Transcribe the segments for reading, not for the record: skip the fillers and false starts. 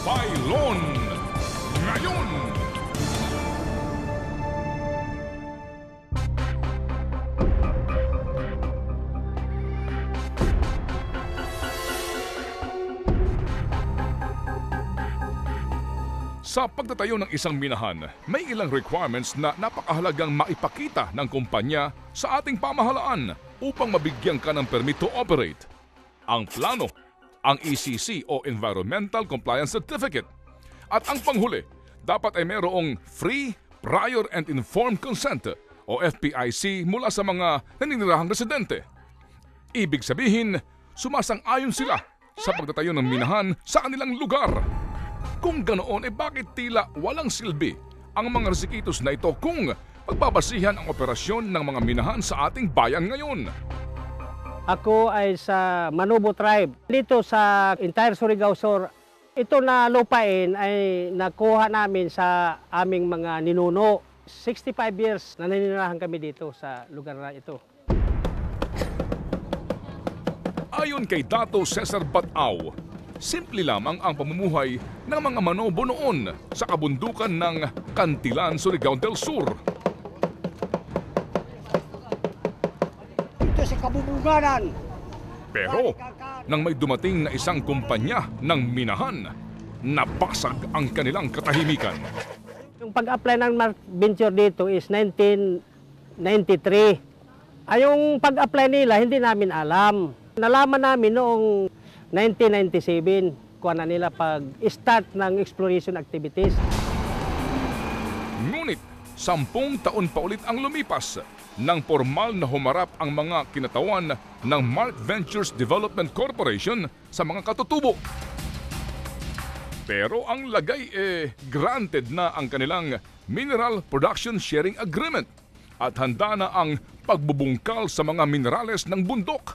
Bailon Ngayon. Sa pagtatayo ng isang minahan, may ilang requirements na napakahalagang maipakita ng kumpanya sa ating pamahalaan upang mabigyan ka ng permit to operate. Ang plano, ang ECC o Environmental Compliance Certificate. At ang panghuli, dapat ay mayroong Free, Prior and Informed Consent o FPIC mula sa mga naninirahang residente. Ibig sabihin, sumasang-ayon sila sa pagtatayo ng minahan sa kanilang lugar. Kung ganoon, bakit tila walang silbi ang mga resikitos na ito kung pagbabasihan ang operasyon ng mga minahan sa ating bayan ngayon? Ako ay sa Manobo Tribe. Dito sa entire Surigao Sur, ito na lupain ay nakuha namin sa aming mga ninuno. 65 years na naninirahan kami dito sa lugar na ito. Ayon kay Dato Cesar Batao, simple lamang ang pamumuhay ng mga Manobo noon sa kabundukan ng Cantilan, Surigao del Sur. Ito sa kabubuganan. Pero nang may dumating na isang kumpanya ng minahan, napasag ang kanilang katahimikan. Yung pag-apply ng Mark Venture dito is 1993. Yung pag-apply nila, hindi namin alam. Nalaman namin noong 1997, kuha na nila pag-start ng exploration activities. Ngunit, 10 taon pa ulit ang lumipas nang formal na humarap ang mga kinatawan ng Mark Ventures Development Corporation sa mga katutubo. Pero ang lagay granted na ang kanilang Mineral Production Sharing Agreement at handa na ang pagbubungkal sa mga minerales ng bundok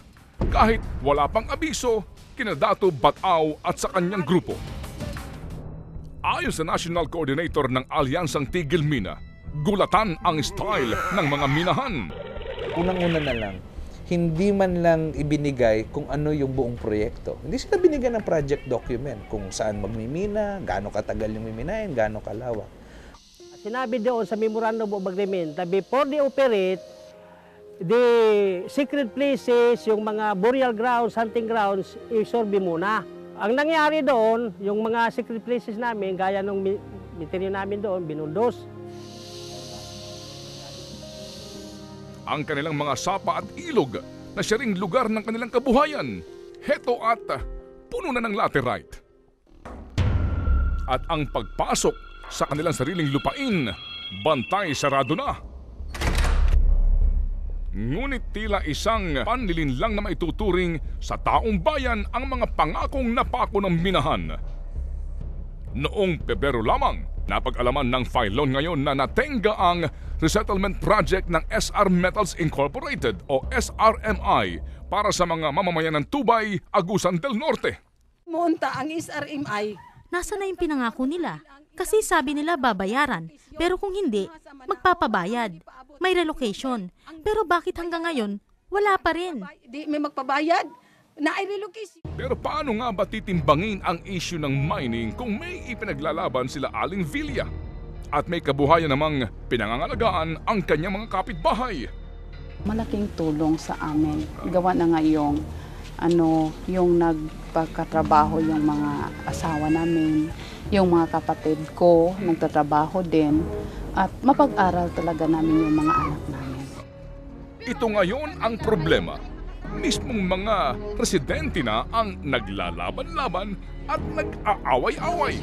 kahit wala pang abiso kina Dato Batao at sa kanyang grupo. Ayon sa National Coordinator ng Alyansang Tigil Mina, gulatan ang style ng mga minahan. Unang-una na lang, hindi man lang ibinigay kung ano yung buong proyekto. Hindi sila binigyan ng project document kung saan magmimina, gaano katagal yung miminahin, gaano kalawak. Sinabi doon sa Memorandum of Agreement na before they operate, the secret places, yung mga burial grounds, hunting grounds, i-survey muna. Ang nangyari doon, yung mga secret places namin, gaya ng material namin doon, binundos. Ang kanilang mga sapa at ilog na siya ring lugar ng kanilang kabuhayan, heto at puno na ng laterite. At ang pagpasok sa kanilang sariling lupain, bantay sarado na. Ngunit tila isang panlilin lang na maituturing sa taong bayan ang mga pangakong napako ng minahan. Noong Pebrero lamang, napag-alaman ng Filon ngayon na natenga ang resettlement project ng SR Metals Incorporated o SRMI para sa mga mamamayan ng Tubay, Agusan del Norte. Munta ang SRMI. Nasa na yung pinangako nila? Kasi sabi nila babayaran, pero kung hindi, magpapabayad. May relocation. Pero bakit hanggang ngayon, wala pa rin? Di may magpabayad na i-relocation. Pero paano nga ba titimbangin ang issue ng mining kung may ipinaglalaban sila Aling Villa? At may kabuhayan namang pinangangalagaan ang kanyang mga kapitbahay. Malaking tulong sa amin. Gawa na nga yung nagpagkatrabaho yung mga asawa namin, yung mga kapatid ko, nagtatrabaho din, at mapag-aral talaga namin yung mga anak namin. Ito ngayon ang problema. Mismong mga residente na ang naglalaban-laban at nag-aaway-away.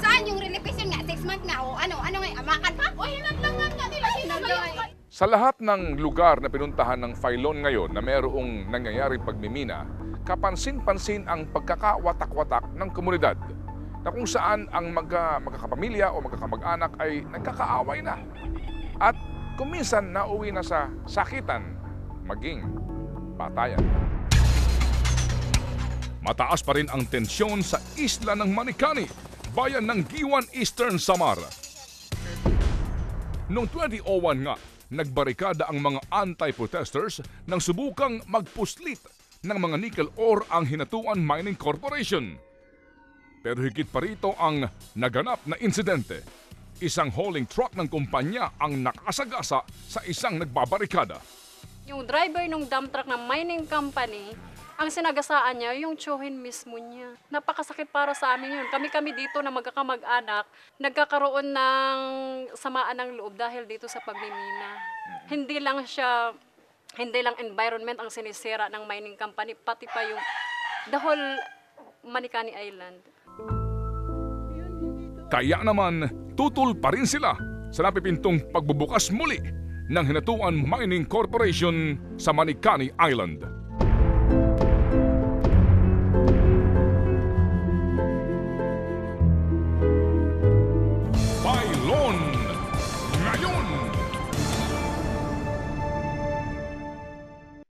Saan yung relocation nga? 6 months nga o ano nga? Amakan pa? O hinaglangan nga nila. Sa lahat ng lugar na pinuntahan ng Filon ngayon na mayroong nangyayaring pagmimina, kapansin-pansin ang pagkakawatak-watak ng komunidad na kung saan ang magkakapamilya o magkakamag-anak ay nagkakaaway na. At kung minsan nauwi na sa sakitan, maging patayan. Mataas pa rin ang tensyon sa isla ng Manicani, bayan ng Giwan, Eastern Samar. Noong 2001 nga, nagbarikada ang mga anti-protesters nang subukang magpuslit ng mga nickel ore ang Hinatuan Mining Corporation. Pero higit pa rito ang naganap na insidente. Isang hauling truck ng kumpanya ang nakasagasa sa isang nagbabarikada. Yung driver ng dump truck ng mining company, ang sinagasaan niya, yung tsuhin mismo niya. Napakasakit para sa amin yun. Kami dito na magkakamag-anak, nagkakaroon ng samaan ng loob dahil dito sa pagmimina. Hindi lang environment ang sinisira ng mining company, pati pa yung the whole Manicani Island. Kaya naman, tutol pa rin sila sa napipintong pagbubukas muli ng Hinatuan Mining Corporation sa Manicani Island.